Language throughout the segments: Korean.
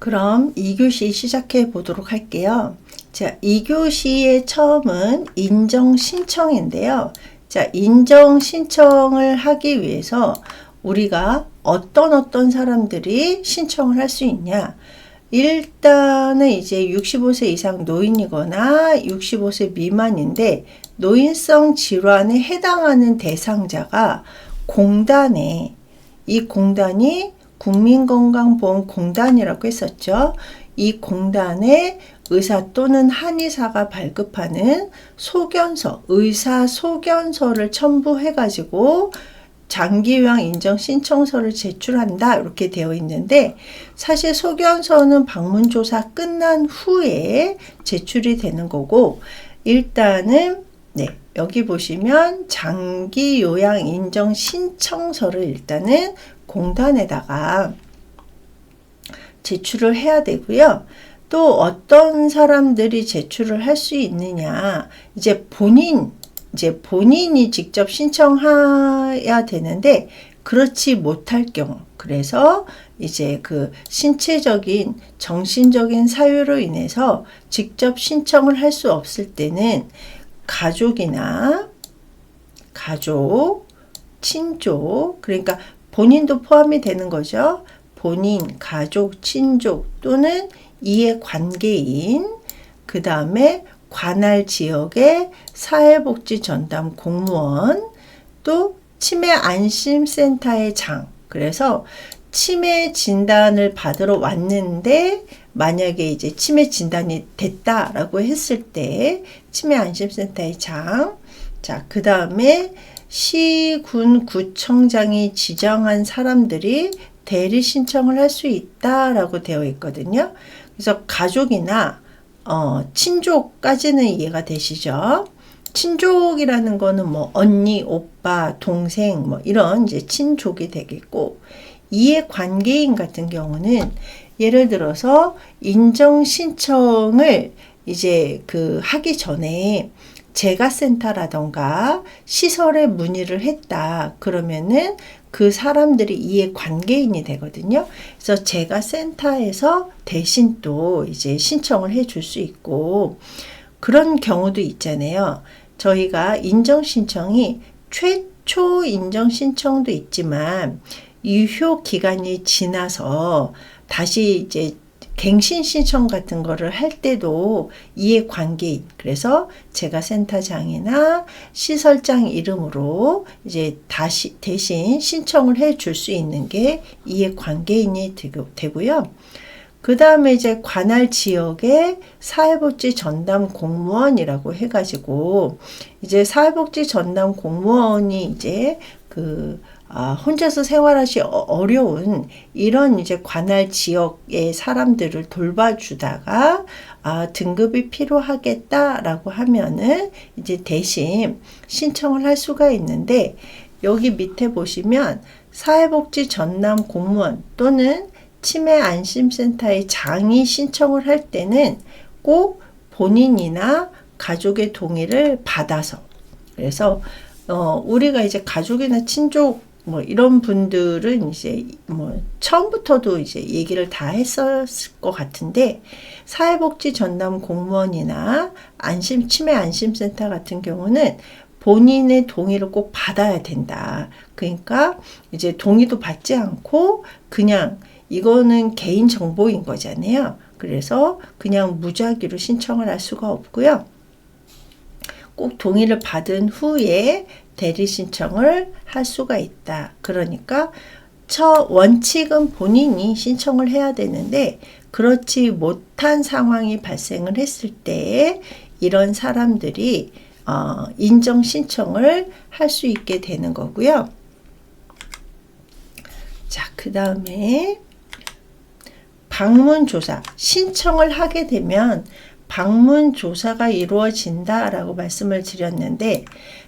그럼 2교시 시작해 보도록 할게요. 자, 2교시의 처음은 인정 신청인데요. 자, 인정 신청을 하기 위해서 우리가 어떤 사람들이 신청을 할 수 있냐? 일단은 이제 65세 이상 노인이거나 65세 미만인데 노인성 질환에 해당하는 대상자가 공단에, 이 공단이 국민건강보험공단이라고 했었죠. 이 공단에 의사 또는 한의사가 발급하는 소견서, 의사 소견서를 첨부해가지고 장기요양 인정 신청서를 제출한다 이렇게 되어 있는데, 사실 소견서는 방문조사 끝난 후에 제출이 되는 거고, 일단은 여기 보시면 장기요양 인정 신청서를 일단은 공단에다가 제출을 해야 되고요. 또 어떤 사람들이 제출을 할 수 있느냐, 이제 본인이 직접 신청해야 되는데 그렇지 못할 경우, 그래서 이제 그 신체적인 정신적인 사유로 인해서 직접 신청을 할 수 없을 때는 가족, 친족, 그러니까 본인도 포함이 되는 거죠. 본인, 가족, 친족 또는 이해관계인, 그 다음에 관할 지역의 사회복지 전담 공무원, 또 치매 안심센터의 장. 그래서 치매 진단을 받으러 왔는데 만약에 이제 치매 진단이 됐다라고 했을 때 치매 안심센터의 장. 자, 그 다음에 시, 군, 구청장이 지정한 사람들이 대리 신청을 할 수 있다라고 되어 있거든요. 그래서 가족이나 친족까지는 이해가 되시죠? 친족이라는 거는 뭐 언니, 오빠, 동생 뭐 이런 이제 친족이 되겠고, 이해관계인 같은 경우는 예를 들어서 인정 신청을 이제 하기 전에 재가센터라던가 시설에 문의를 했다. 그러면은 그 사람들이 이해관계인이 되거든요. 그래서 재가센터에서 대신 또 이제 신청을 해줄 수 있고, 그런 경우도 있잖아요. 저희가 인정 신청이 최초 인정 신청도 있지만 유효 기간이 지나서 다시 이제 갱신 신청 같은 거를 할 때도 이해관계인, 그래서 재가센터장이나 시설장 이름으로 이제 다시 대신 신청을 해 줄 수 있는 게 이해관계인이 되고요. 그 다음에 이제 관할 지역의 사회복지 전담 공무원이라고 해가지고, 이제 사회복지 전담 공무원이 이제 혼자서 생활하기 어려운 이런 이제 관할 지역의 사람들을 돌봐주다가 등급이 필요하겠다라고 하면은 이제 대신 신청을 할 수가 있는데, 여기 밑에 보시면 사회복지 전담 공무원 또는 치매 안심센터의 장이 신청을 할 때는 꼭 본인이나 가족의 동의를 받아서, 그래서 우리가 이제 가족이나 친족 뭐 이런 분들은 이제 뭐 처음부터도 이제 얘기를 다 했었을 것 같은데, 사회복지 전담 공무원이나 치매 안심센터 같은 경우는 본인의 동의를 꼭 받아야 된다. 그러니까 이제 동의도 받지 않고 그냥 이거는 개인 정보인 거잖아요. 그래서 그냥 무작위로 신청을 할 수가 없고요. 꼭 동의를 받은 후에 대리 신청을 할 수가 있다. 그러니까 원칙은 본인이 신청을 해야 되는데 그렇지 못한 상황이 발생을 했을 때 이런 사람들이 인정 신청을 할 수 있게 되는 거고요. 자, 그 다음에 방문조사 신청을 하게 되면 방문조사가 이루어진다라고 말씀을 드렸는데,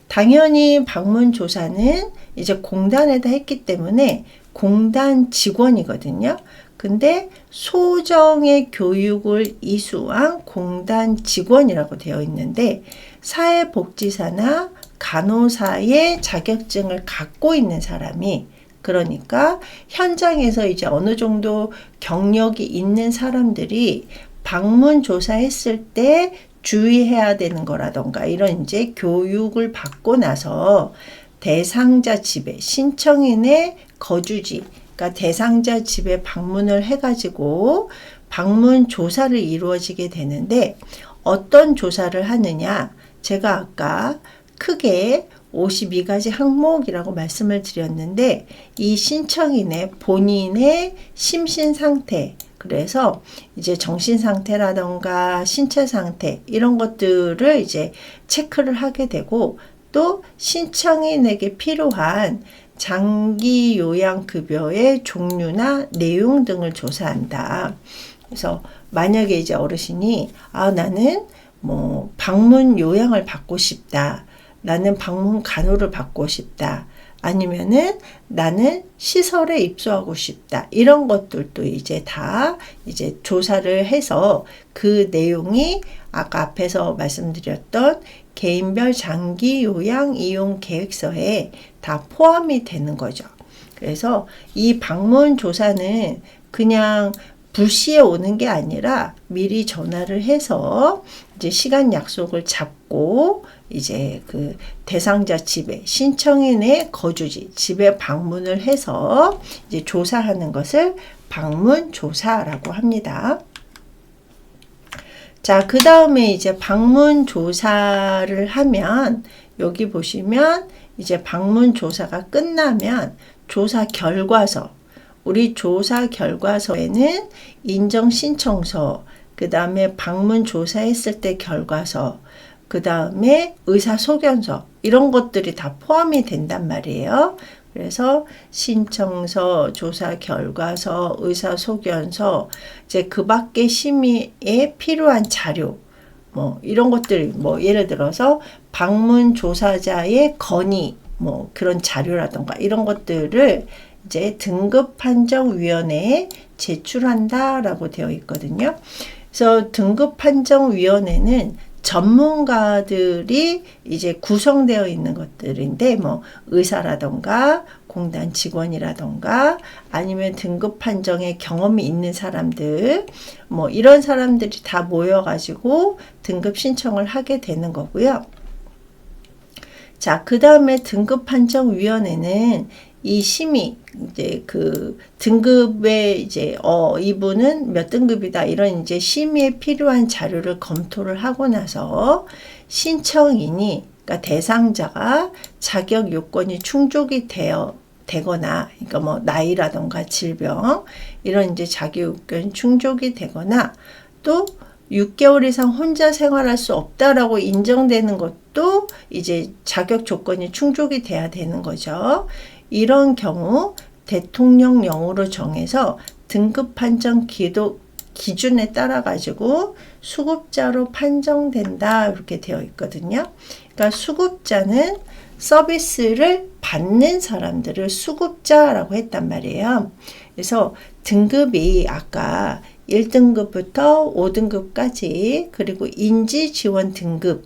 당연히 방문조사는 이제 공단에다 했기 때문에 공단 직원이거든요. 근데 소정의 교육을 이수한 공단 직원이라고 되어 있는데, 사회복지사나 간호사의 자격증을 갖고 있는 사람이 그러니까 현장에서 이제 어느 정도 경력이 있는 사람들이 방문 조사했을 때 주의해야 되는 거라던가 이런 이제 교육을 받고 나서 대상자 집에 신청인의 거주지, 그러니까 대상자 집에 방문을 해가지고 방문 조사를 이루어지게 되는데 어떤 조사를 하느냐? 제가 아까 크게 52가지 항목이라고 말씀을 드렸는데 이 신청인의 본인의 심신 상태, 그래서 이제 정신 상태라던가 신체 상태 이런 것들을 이제 체크를 하게 되고 또 신청인에게 필요한 장기 요양급여의 종류나 내용 등을 조사한다. 그래서 만약에 이제 어르신이 나는 뭐 방문 요양을 받고 싶다. 나는 방문 간호를 받고 싶다. 아니면은 나는 시설에 입소하고 싶다. 이런 것들도 이제 다 이제 조사를 해서 그 내용이 아까 앞에서 말씀드렸던 개인별 장기 요양 이용 계획서에 다 포함이 되는 거죠. 그래서 이 방문 조사는 그냥 불시에 오는 게 아니라 미리 전화를 해서 이제 시간 약속을 잡고 이제 그 대상자 집에 신청인의 거주지 집에 방문을 해서 이제 조사하는 것을 방문 조사라고 합니다. 자, 그 다음에 이제 방문 조사를 하면 여기 보시면 이제 방문 조사가 끝나면 조사 결과서, 우리 조사 결과서에는 인정 신청서, 그 다음에 방문 조사했을 때 결과서, 그 다음에 의사소견서 이런 것들이 다 포함이 된단 말이에요. 그래서 신청서, 조사 결과서, 의사소견서, 이제 그 밖에 심의에 필요한 자료, 뭐 이런 것들, 뭐 예를 들어서 방문 조사자의 건의, 뭐 그런 자료라던가 이런 것들을 이제 등급판정위원회에 제출한다라고 되어 있거든요. 그래서 등급판정위원회는 전문가들이 이제 구성되어 있는 것들인데 뭐 의사라던가 공단 직원이라던가 아니면 등급 판정에 경험이 있는 사람들 뭐 이런 사람들이 다 모여가지고 등급 신청을 하게 되는 거고요. 자, 그 다음에 등급판정위원회는 이 심의, 이제 그 등급에 이제, 이분은 몇 등급이다. 이런 이제 심의에 필요한 자료를 검토를 하고 나서 신청인이, 그러니까 대상자가 자격 요건이 충족이 되거나, 그러니까 뭐 나이라던가 질병, 이런 이제 자격 요건이 충족이 되거나 또 6개월 이상 혼자 생활할 수 없다라고 인정되는 것도 이제 자격 조건이 충족이 돼야 되는 거죠. 이런 경우 대통령령으로 정해서 등급 판정 기준에 따라 가지고 수급자로 판정된다 이렇게 되어 있거든요. 그러니까 수급자는 서비스를 받는 사람들을 수급자라고 했단 말이에요. 그래서 등급이 아까 1등급부터 5등급까지 그리고 인지지원 등급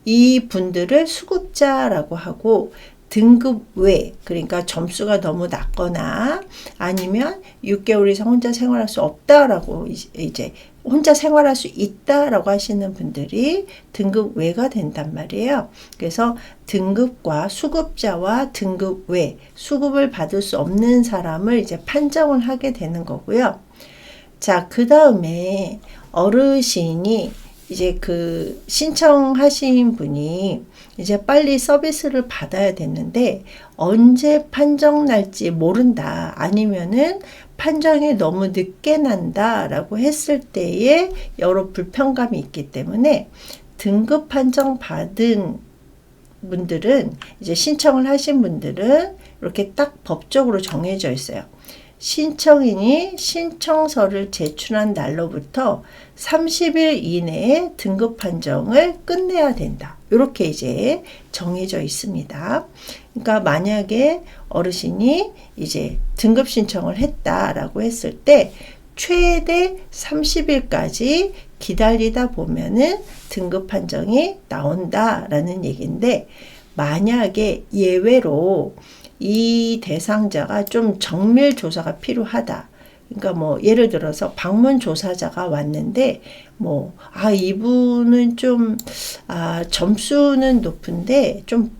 이 분들을 수급자라고 하고 등급 외, 그러니까 점수가 너무 낮거나 아니면 6개월 이상 혼자 생활할 수 없다라고 이제 혼자 생활할 수 있다라고 하시는 분들이 등급 외가 된단 말이에요. 그래서 등급과 수급자와 등급 외, 수급을 받을 수 없는 사람을 이제 판정을 하게 되는 거고요. 자, 그 다음에 어르신이 이제 그 신청하신 분이 이제 빨리 서비스를 받아야 됐는데 언제 판정 날지 모른다. 아니면은 판정이 너무 늦게 난다 라고 했을 때에 여러 불편감이 있기 때문에 등급 판정 받은 분들은 이제 신청을 하신 분들은 이렇게 딱 법적으로 정해져 있어요. 신청인이 신청서를 제출한 날로부터 30일 이내에 등급 판정을 끝내야 된다. 이렇게 이제 정해져 있습니다. 그러니까 만약에 어르신이 이제 등급 신청을 했다라고 했을 때 최대 30일까지 기다리다 보면은 등급 판정이 나온다라는 얘기인데 만약에 예외로 이 대상자가 좀 정밀 조사가 필요하다. 그러니까 뭐 예를 들어서 방문 조사자가 왔는데 이분은 좀 점수는 높은데 좀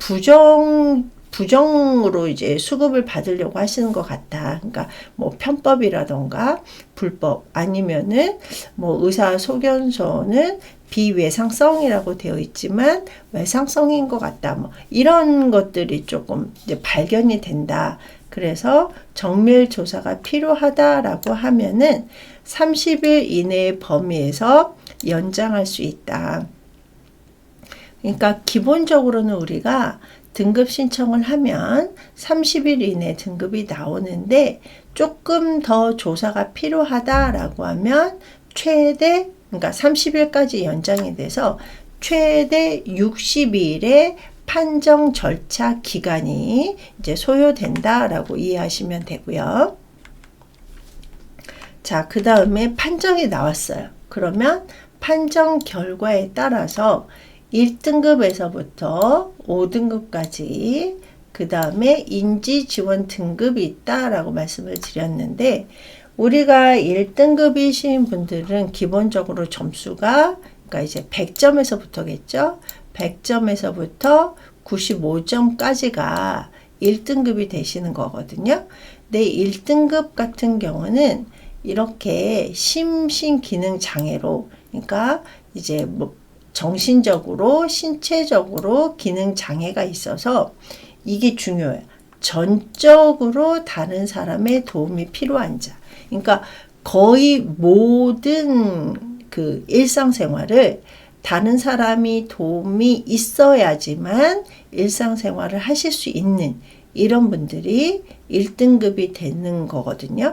부정으로 이제 수급을 받으려고 하시는 것 같다. 그러니까 뭐 편법이라던가 불법 아니면은 뭐 의사소견서는 비외상성이라고 되어 있지만 외상성인 것 같다. 뭐 이런 것들이 조금 이제 발견이 된다. 그래서 정밀 조사가 필요하다라고 하면은 30일 이내의 범위에서 연장할 수 있다. 그러니까 기본적으로는 우리가 등급 신청을 하면 30일 이내 등급이 나오는데 조금 더 조사가 필요하다라고 하면 그러니까 30일까지 연장이 돼서 최대 60일의 판정 절차 기간이 이제 소요된다라고 이해하시면 되고요. 자, 그 다음에 판정이 나왔어요. 그러면 판정 결과에 따라서 1등급에서부터 5등급까지 그 다음에 인지 지원 등급이 있다라고 말씀을 드렸는데 우리가 1등급이신 분들은 기본적으로 점수가 그러니까 이제 100점에서부터겠죠. 100점에서부터 95점까지가 1등급이 되시는 거거든요. 근데 1등급 같은 경우는 이렇게 심신기능 장애로 그러니까 이제 뭐 정신적으로 신체적으로 기능 장애가 있어서 이게 중요해요. 전적으로 다른 사람의 도움이 필요한 자. 그러니까 거의 모든 그 일상생활을 다른 사람이 도움이 있어야지만 일상생활을 하실 수 있는 이런 분들이 1등급이 되는 거거든요.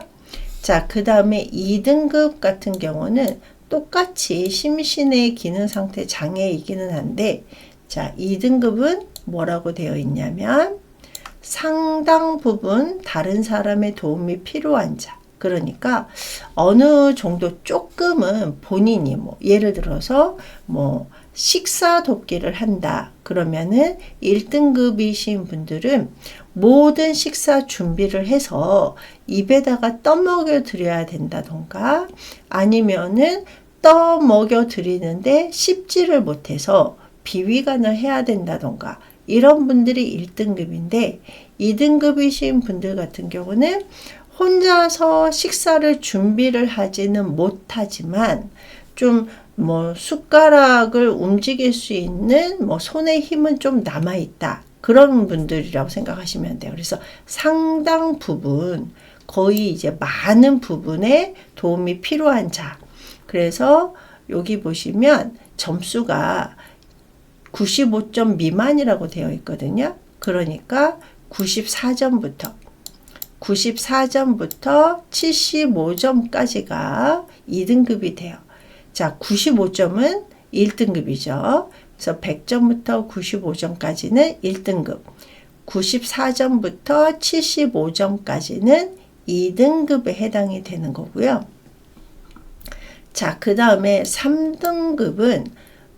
자, 그 다음에 2등급 같은 경우는 똑같이 심신의 기능 상태 장애이기는 한데 자, 2등급은 뭐라고 되어 있냐면 상당 부분 다른 사람의 도움이 필요한 자. 그러니까 어느 정도 조금은 본인이 뭐 예를 들어서 뭐 식사 돕기를 한다. 그러면은 1등급이신 분들은 모든 식사 준비를 해서 입에다가 떠먹여 드려야 된다던가 아니면은 떠먹여 드리는데 씹지를 못해서 비위간을 해야 된다던가 이런 분들이 1등급인데 2등급이신 분들 같은 경우는 혼자서 식사를 준비를 하지는 못하지만 좀 뭐 숟가락을 움직일 수 있는 뭐 손의 힘은 좀 남아있다. 그런 분들이라고 생각하시면 돼요. 그래서 상당 부분 거의 이제 많은 부분에 도움이 필요한 자. 그래서 여기 보시면 점수가 95점 미만이라고 되어 있거든요. 그러니까 94점부터 75점까지가 2등급이 돼요. 자, 95점은 1등급이죠. 그래서 100점부터 95점까지는 1등급. 94점부터 75점까지는 2등급에 해당이 되는 거고요. 자, 그 다음에 3등급은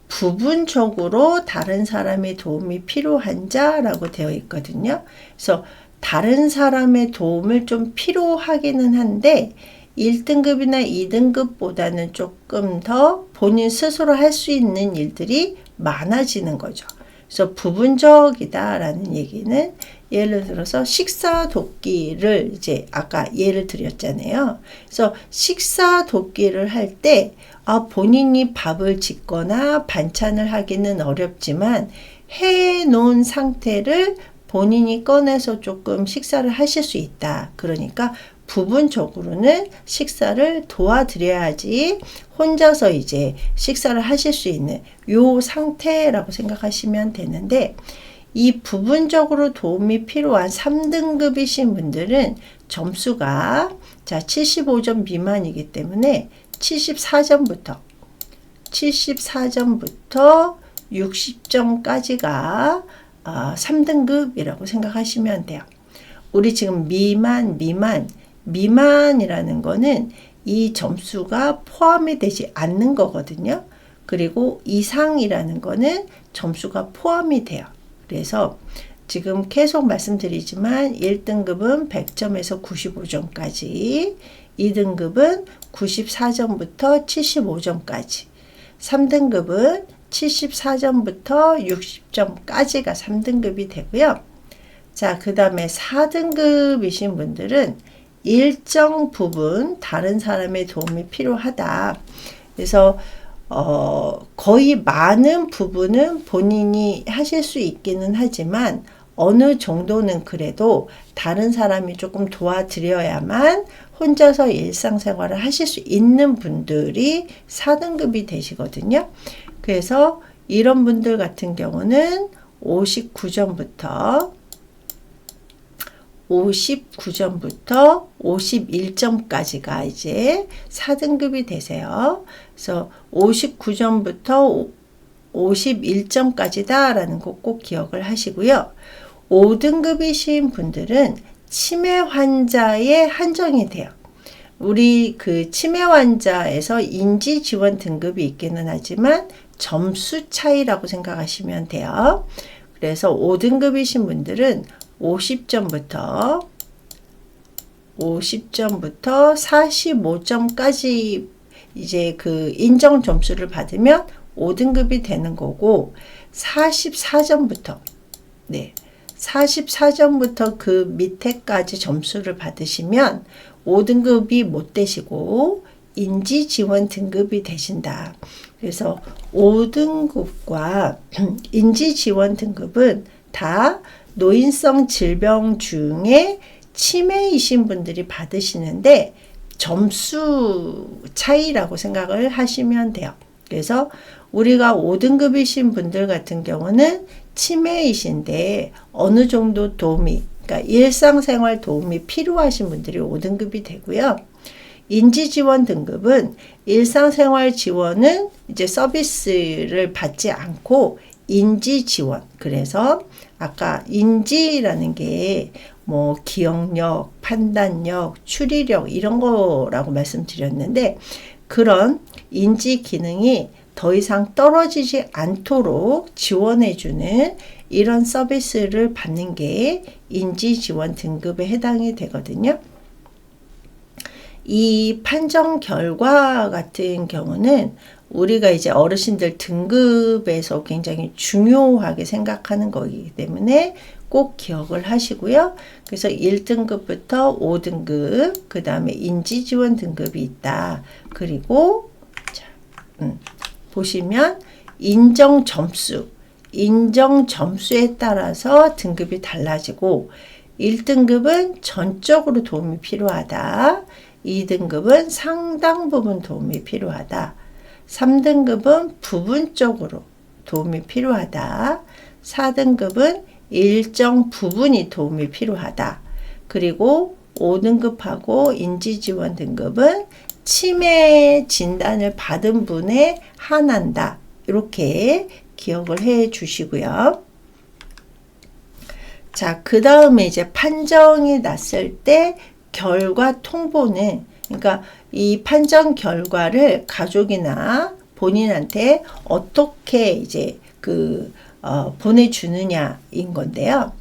부분적으로 다른 사람의 도움이 필요한 자라고 되어 있거든요. 그래서 다른 사람의 도움을 좀 필요하기는 한데 1등급이나 2등급보다는 조금 더 본인 스스로 할 수 있는 일들이 많아지는 거죠. 그래서 부분적이다라는 얘기는 예를 들어서 식사 돕기를 이제 아까 예를 드렸잖아요. 그래서 식사 돕기를 할 때 본인이 밥을 짓거나 반찬을 하기는 어렵지만 해놓은 상태를 본인이 꺼내서 조금 식사를 하실 수 있다. 그러니까 부분적으로는 식사를 도와드려야지 혼자서 이제 식사를 하실 수 있는 요 상태라고 생각하시면 되는데 이 부분적으로 도움이 필요한 3등급이신 분들은 점수가 자 75점 미만이기 때문에 74점부터 60점까지가 3등급이라고 생각하시면 돼요. 우리 지금 미만이라는 거는 이 점수가 포함이 되지 않는 거거든요. 그리고 이상이라는 거는 점수가 포함이 돼요. 그래서 지금 계속 말씀드리지만 1등급은 100점에서 95점까지, 2등급은 94점부터 75점까지, 3등급은 74점부터 60점까지가 3등급이 되고요. 자, 그 다음에 4등급이신 분들은 일정 부분 다른 사람의 도움이 필요하다. 그래서 거의 많은 부분은 본인이 하실 수 있기는 하지만 어느 정도는 그래도 다른 사람이 조금 도와드려야만 혼자서 일상생활을 하실 수 있는 분들이 4등급이 되시거든요. 그래서 이런 분들 같은 경우는 59점부터 51점까지가 이제 4등급이 되세요. 그래서 59점부터 51점까지다 라는 거 꼭 기억을 하시고요. 5등급이신 분들은 치매 환자에 한정이 돼요. 우리 그 치매 환자에서 인지 지원 등급이 있기는 하지만 점수 차이라고 생각하시면 돼요. 그래서 5등급이신 분들은 50점부터 45점까지 이제 그 인정 점수를 받으면 5등급이 되는 거고, 44점부터 그 밑에까지 점수를 받으시면 5등급이 못 되시고 인지 지원 등급이 되신다. 그래서 5등급과 인지 지원 등급은 다 노인성 질병 중에 치매이신 분들이 받으시는데 점수 차이라고 생각을 하시면 돼요. 그래서 우리가 5등급이신 분들 같은 경우는 치매이신데 어느 정도 도움이, 그러니까 일상생활 도움이 필요하신 분들이 5등급이 되고요. 인지지원 등급은 일상생활 지원은 이제 서비스를 받지 않고 인지지원, 그래서 아까 인지라는 게 뭐 기억력, 판단력, 추리력 이런 거라고 말씀드렸는데, 그런 인지 기능이 더 이상 떨어지지 않도록 지원해주는 이런 서비스를 받는 게 인지지원 등급에 해당이 되거든요. 이 판정 결과 같은 경우는 우리가 이제 어르신들 등급에서 굉장히 중요하게 생각하는 거기 때문에 꼭 기억을 하시고요. 그래서 1등급부터 5등급, 그 다음에 인지지원 등급이 있다. 그리고 자, 보시면 인정 점수에 따라서 등급이 달라지고, 1등급은 전적으로 도움이 필요하다. 2등급은 상당 부분 도움이 필요하다. 3등급은 부분적으로 도움이 필요하다. 4등급은 일정 부분이 도움이 필요하다. 그리고 5등급하고 인지지원 등급은 치매 진단을 받은 분에 한한다. 이렇게 기억을 해 주시고요. 자, 그 다음에 이제 판정이 났을 때 결과 통보는, 그러니까 이 판정 결과를 가족이나 본인한테 어떻게 이제 보내주느냐인 건데요.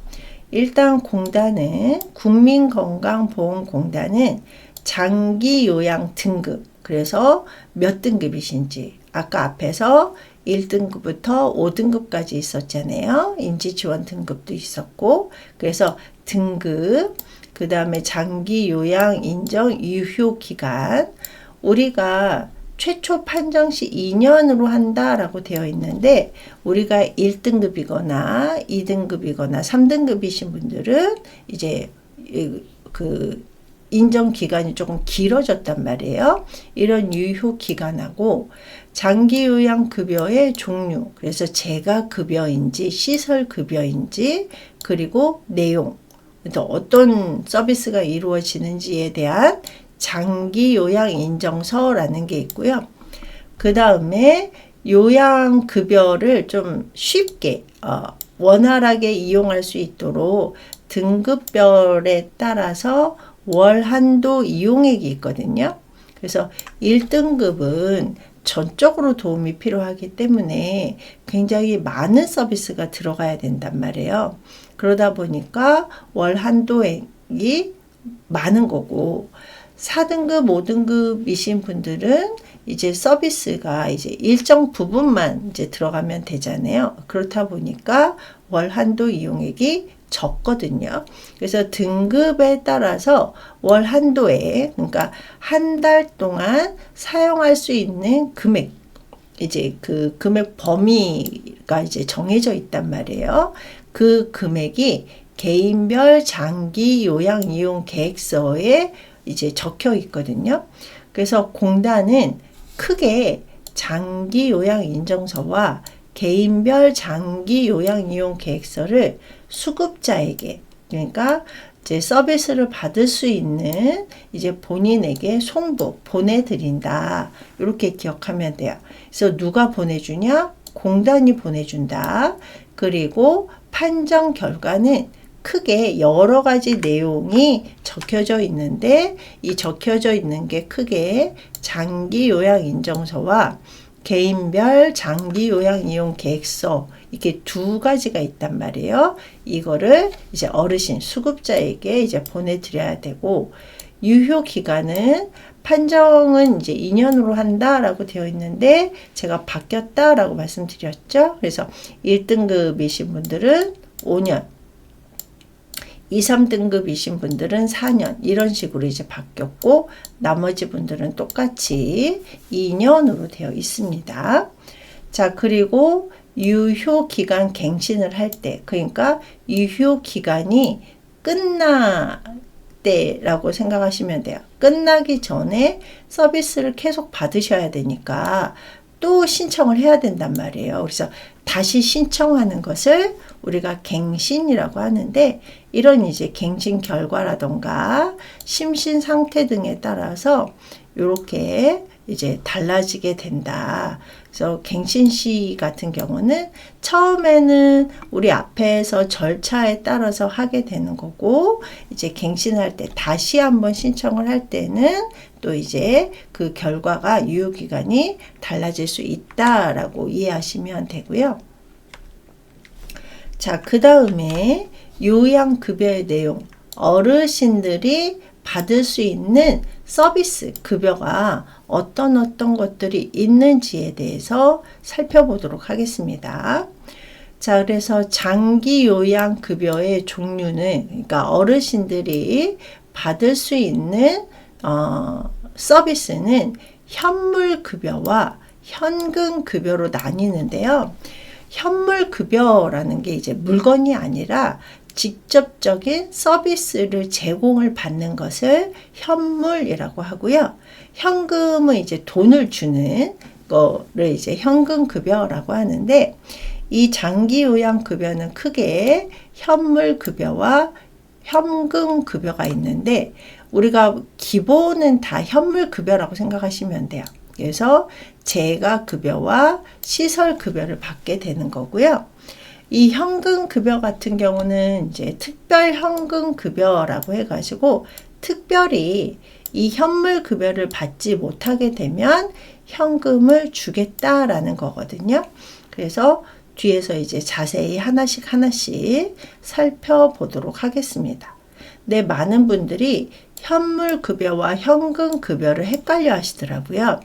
일단 공단은, 국민건강보험공단은 장기요양 등급, 그래서 몇 등급이신지, 아까 앞에서 1등급부터 5등급까지 있었잖아요. 인지지원 등급도 있었고, 그래서 등급, 그 다음에 장기요양 인정 유효기간, 우리가 최초 판정 시 2년으로 한다라고 되어 있는데, 우리가 1등급이거나 2등급이거나 3등급이신 분들은 이제 그 인정 기간이 조금 길어졌단 말이에요. 이런 유효 기간하고 장기요양 급여의 종류, 그래서 재가 급여인지 시설 급여인지, 그리고 내용, 어떤 서비스가 이루어지는지에 대한 장기요양 인정서라는 게 있고요. 그 다음에 요양급여를 좀 쉽게 원활하게 이용할 수 있도록 등급별에 따라서 월 한도 이용액이 있거든요. 그래서 1등급은 전적으로 도움이 필요하기 때문에 굉장히 많은 서비스가 들어가야 된단 말이에요. 그러다 보니까 월 한도액이 많은 거고, 4등급, 5등급이신 분들은 이제 서비스가 이제 일정 부분만 이제 들어가면 되잖아요. 그렇다 보니까 월 한도 이용액이 적거든요. 그래서 등급에 따라서 월 한도액, 그러니까 한 달 동안 사용할 수 있는 금액, 이제 그 금액 범위가 이제 정해져 있단 말이에요. 그 금액이 개인별 장기 요양 이용 계획서에 이제 적혀 있거든요. 그래서 공단은 크게 장기 요양 인정서와 개인별 장기 요양 이용 계획서를 수급자에게, 그러니까 이제 서비스를 받을 수 있는 이제 본인에게 송부 보내드린다. 이렇게 기억하면 돼요. 그래서 누가 보내주냐? 공단이 보내준다. 그리고 판정 결과는 크게 여러 가지 내용이 적혀져 있는데, 이 적혀져 있는 게 크게 장기 요양 인정서와 개인별 장기 요양 이용 계획서, 이렇게 두 가지가 있단 말이에요. 이거를 이제 어르신 수급자에게 이제 보내드려야 되고, 유효 기간은 판정은 이제 2년으로 한다라고 되어 있는데 제가 바뀌었다라고 말씀드렸죠. 그래서 1등급이신 분들은 5년, 2, 3등급이신 분들은 4년, 이런 식으로 이제 바뀌었고, 나머지 분들은 똑같이 2년으로 되어 있습니다. 자, 그리고 유효 기간 갱신을 할 때, 그러니까 유효 기간이 끝날 때라고 생각하시면 돼요. 끝나기 전에 서비스를 계속 받으셔야 되니까 또 신청을 해야 된단 말이에요. 그래서 다시 신청하는 것을 우리가 갱신이라고 하는데, 이런 이제 갱신 결과라던가 심신 상태 등에 따라서 이렇게 이제 달라지게 된다. 그래서 갱신 시 같은 경우는 처음에는 우리 앞에서 절차에 따라서 하게 되는 거고, 이제 갱신할 때 다시 한번 신청을 할 때는 또 이제 그 결과가 유효기간이 달라질 수 있다라고 이해하시면 되고요. 자, 그 다음에 요양급여의 내용, 어르신들이 받을 수 있는 서비스 급여가 어떤 것들이 있는지에 대해서 살펴보도록 하겠습니다. 자, 그래서 장기 요양 급여의 종류는, 그러니까 어르신들이 받을 수 있는 서비스는 현물 급여와 현금 급여로 나뉘는데요. 현물 급여라는 게 이제 물건이 아니라 직접적인 서비스를 제공을 받는 것을 현물이라고 하고요. 현금은 이제 돈을 주는 거를 이제 현금 급여라고 하는데, 이 장기 요양 급여는 크게 현물 급여와 현금 급여가 있는데, 우리가 기본은 다 현물 급여라고 생각하시면 돼요. 그래서 재가 급여와 시설 급여를 받게 되는 거고요. 이 현금 급여 같은 경우는 이제 특별 현금 급여라고 해가지고, 특별히 이 현물 급여를 받지 못하게 되면 현금을 주겠다라는 거거든요. 그래서 뒤에서 이제 자세히 하나씩 살펴보도록 하겠습니다. 네, 많은 분들이 현물 급여와 현금 급여를 헷갈려 하시더라고요.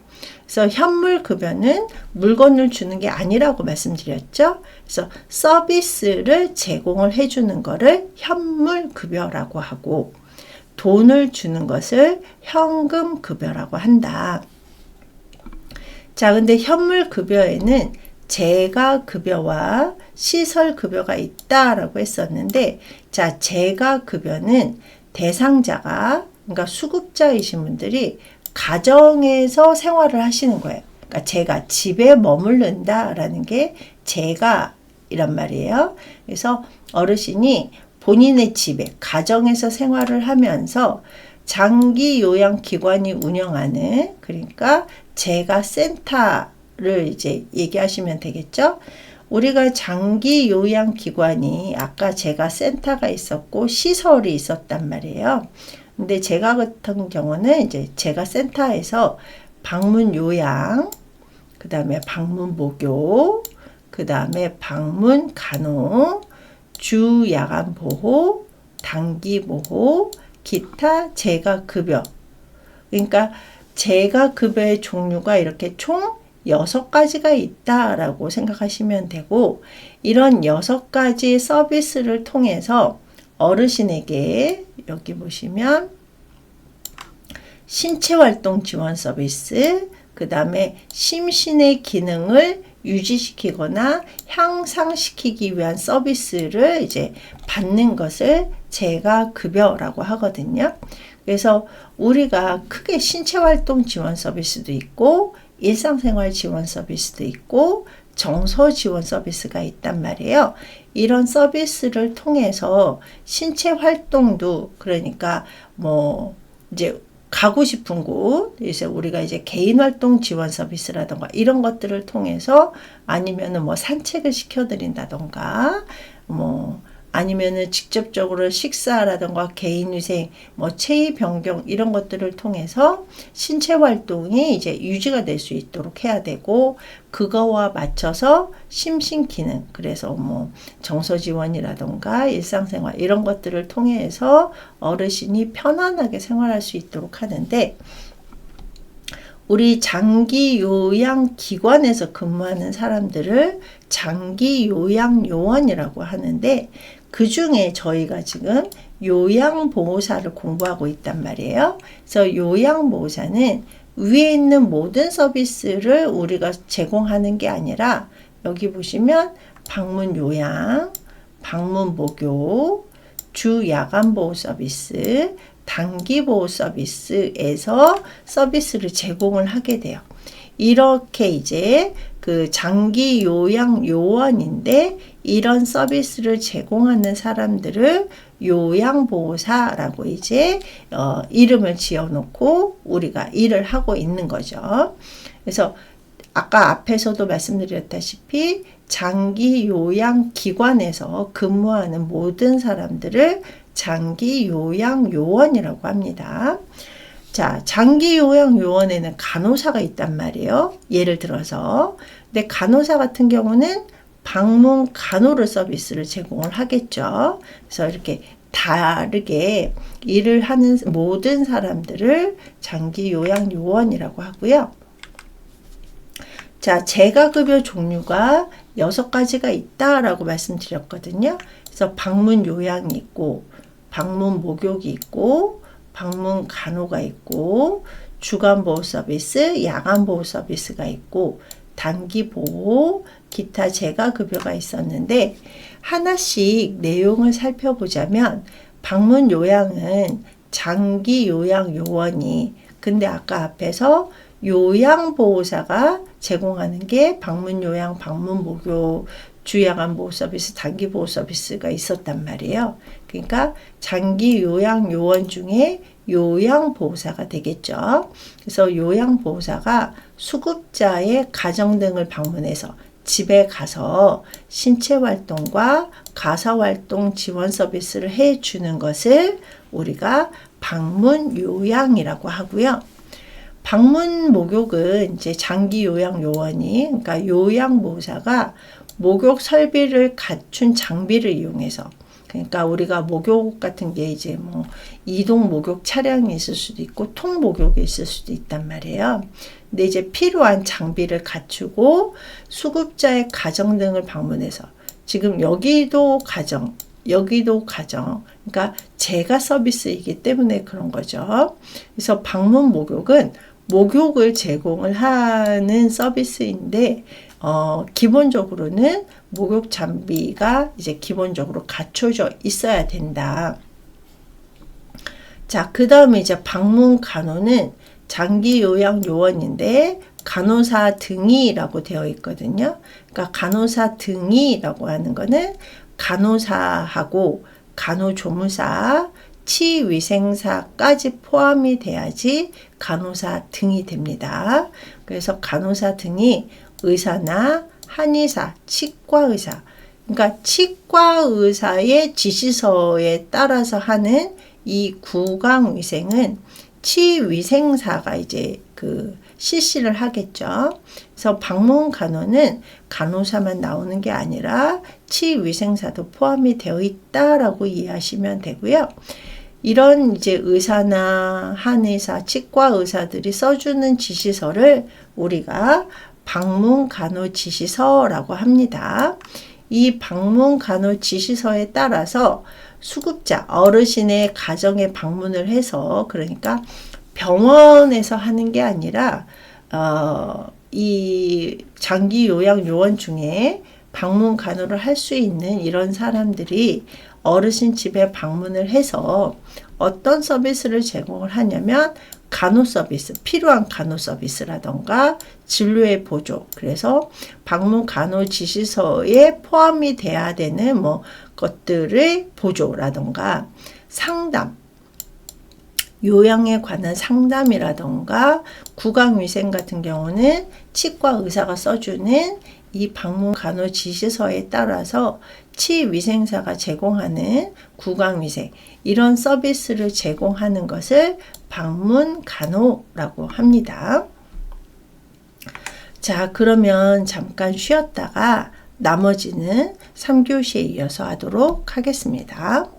그래서 현물 급여는 물건을 주는 게 아니라고 말씀드렸죠. 그래서 서비스를 제공을 해주는 거를 현물 급여라고 하고, 돈을 주는 것을 현금 급여라고 한다. 자, 근데 현물 급여에는 재가 급여와 시설 급여가 있다라고 했었는데, 자, 재가 급여는 대상자가, 그러니까 수급자이신 분들이 가정에서 생활을 하시는 거예요. 그러니까 제가 집에 머무른다라는 게 재가이란 말이에요. 그래서 어르신이 본인의 집에, 가정에서 생활을 하면서 장기 요양 기관이 운영하는, 그러니까 재가 센터를 이제 얘기하시면 되겠죠. 우리가 장기 요양 기관이 아까 재가 센터가 있었고 시설이 있었단 말이에요. 근데 제가 같은 경우는 이제 제가 센터에서 방문 요양, 그 다음에 방문 목욕, 그 다음에 방문 간호, 주 야간 보호, 단기 보호, 기타 재가 급여. 그러니까 재가 급여의 종류가 이렇게 총 6가지가 있다라고 생각하시면 되고, 이런 6가지 서비스를 통해서 어르신에게 여기 보시면 신체활동 지원 서비스, 그 다음에 심신의 기능을 유지시키거나 향상시키기 위한 서비스를 이제 받는 것을 재가 급여라고 하거든요. 그래서 우리가 크게 신체활동 지원 서비스도 있고 일상생활 지원 서비스도 있고 정서 지원 서비스가 있단 말이에요. 이런 서비스를 통해서 신체 활동도, 그러니까 뭐 이제 가고 싶은 곳, 이제 우리가 이제 개인 활동 지원 서비스라던가 이런 것들을 통해서, 아니면은 뭐 산책을 시켜드린다던가, 뭐 아니면은 직접적으로 식사라던가 개인위생, 뭐 체위 변경 이런 것들을 통해서 신체 활동이 이제 유지가 될 수 있도록 해야 되고, 그거와 맞춰서 심신 기능, 그래서 뭐 정서 지원이라던가 일상생활 이런 것들을 통해서 어르신이 편안하게 생활할 수 있도록 하는데, 우리 장기 요양 기관에서 근무하는 사람들을 장기 요양 요원이라고 하는데, 그 중에 저희가 지금 요양보호사를 공부하고 있단 말이에요. 그래서 요양보호사는 위에 있는 모든 서비스를 우리가 제공하는 게 아니라, 여기 보시면 방문 요양, 방문 목욕, 주 야간 보호 서비스, 단기 보호 서비스에서 서비스를 제공을 하게 돼요. 이렇게 이제 그 장기 요양 요원인데, 이런 서비스를 제공하는 사람들을 요양보호사라고 이제 이름을 지어놓고 우리가 일을 하고 있는 거죠. 그래서 아까 앞에서도 말씀드렸다시피 장기 요양 기관에서 근무하는 모든 사람들을 장기 요양 요원이라고 합니다. 자, 장기 요양 요원에는 간호사가 있단 말이에요. 예를 들어서. 근데 간호사 같은 경우는 방문 간호를 서비스를 제공을 하겠죠. 그래서 이렇게 다르게 일을 하는 모든 사람들을 장기 요양 요원이라고 하고요. 자, 재가급여 종류가 6가지가 있다라고 말씀드렸거든요. 그래서 방문 요양이 있고, 방문 목욕이 있고, 방문 간호가 있고, 주간 보호 서비스, 야간 보호 서비스가 있고, 단기 보호, 기타 재가급여가 있었는데, 하나씩 내용을 살펴보자면, 방문 요양은 장기 요양 요원이, 근데 아까 앞에서 요양보호사가 제공하는 게 방문 요양, 방문 목욕, 주야간 보호 서비스, 단기 보호 서비스가 있었단 말이에요. 그러니까 장기 요양 요원 중에 요양보호사가 되겠죠. 그래서 요양보호사가 수급자의 가정 등을 방문해서 집에 가서 신체활동과 가사활동 지원 서비스를 해주는 것을 우리가 방문 요양이라고 하고요. 방문 목욕은 이제 장기 요양 요원이, 그러니까 요양보호사가 목욕 설비를 갖춘 장비를 이용해서, 그러니까 우리가 목욕 같은 게 이제 뭐 이동 목욕 차량이 있을 수도 있고 통 목욕이 있을 수도 있단 말이에요. 근데 이제 필요한 장비를 갖추고 수급자의 가정 등을 방문해서, 지금 여기도 가정, 여기도 가정, 그러니까 재가 서비스이기 때문에 그런 거죠. 그래서 방문 목욕은 목욕을 제공을 하는 서비스인데, 기본적으로는 목욕 장비가 이제 기본적으로 갖춰져 있어야 된다. 자, 그 다음에 이제 방문 간호는 장기 요양 요원인데 간호사 등이라고 되어 있거든요. 그러니까 간호사 등이라고 하는 거는 간호사하고 간호조무사, 치위생사까지 포함이 돼야지 간호사 등이 됩니다. 그래서 간호사 등이 의사나 한의사, 치과의사, 그러니까 치과의사의 지시서에 따라서 하는 이 구강위생은 치위생사가 이제 그 실시를 하겠죠. 그래서 방문 간호는 간호사만 나오는 게 아니라 치위생사도 포함이 되어 있다라고 이해하시면 되고요. 이런 이제 의사나 한의사, 치과 의사들이 써주는 지시서를 우리가 방문 간호 지시서라고 합니다. 이 방문 간호 지시서에 따라서 수급자, 어르신의 가정에 방문을 해서, 그러니까 병원에서 하는 게 아니라 이 장기 요양 요원 중에 방문 간호를 할 수 있는 이런 사람들이 어르신 집에 방문을 해서 어떤 서비스를 제공을 하냐면 간호 서비스, 필요한 간호 서비스라던가 진료의 보조, 그래서 방문 간호 지시서에 포함이 돼야 되는 뭐 것들의 보조라던가 상담, 요양에 관한 상담이라던가 구강위생 같은 경우는 치과 의사가 써주는 이 방문 간호 지시서에 따라서 치위생사가 제공하는 구강위생, 이런 서비스를 제공하는 것을 방문 간호라고 합니다. 자, 그러면 잠깐 쉬었다가 나머지는 3교시에 이어서 하도록 하겠습니다.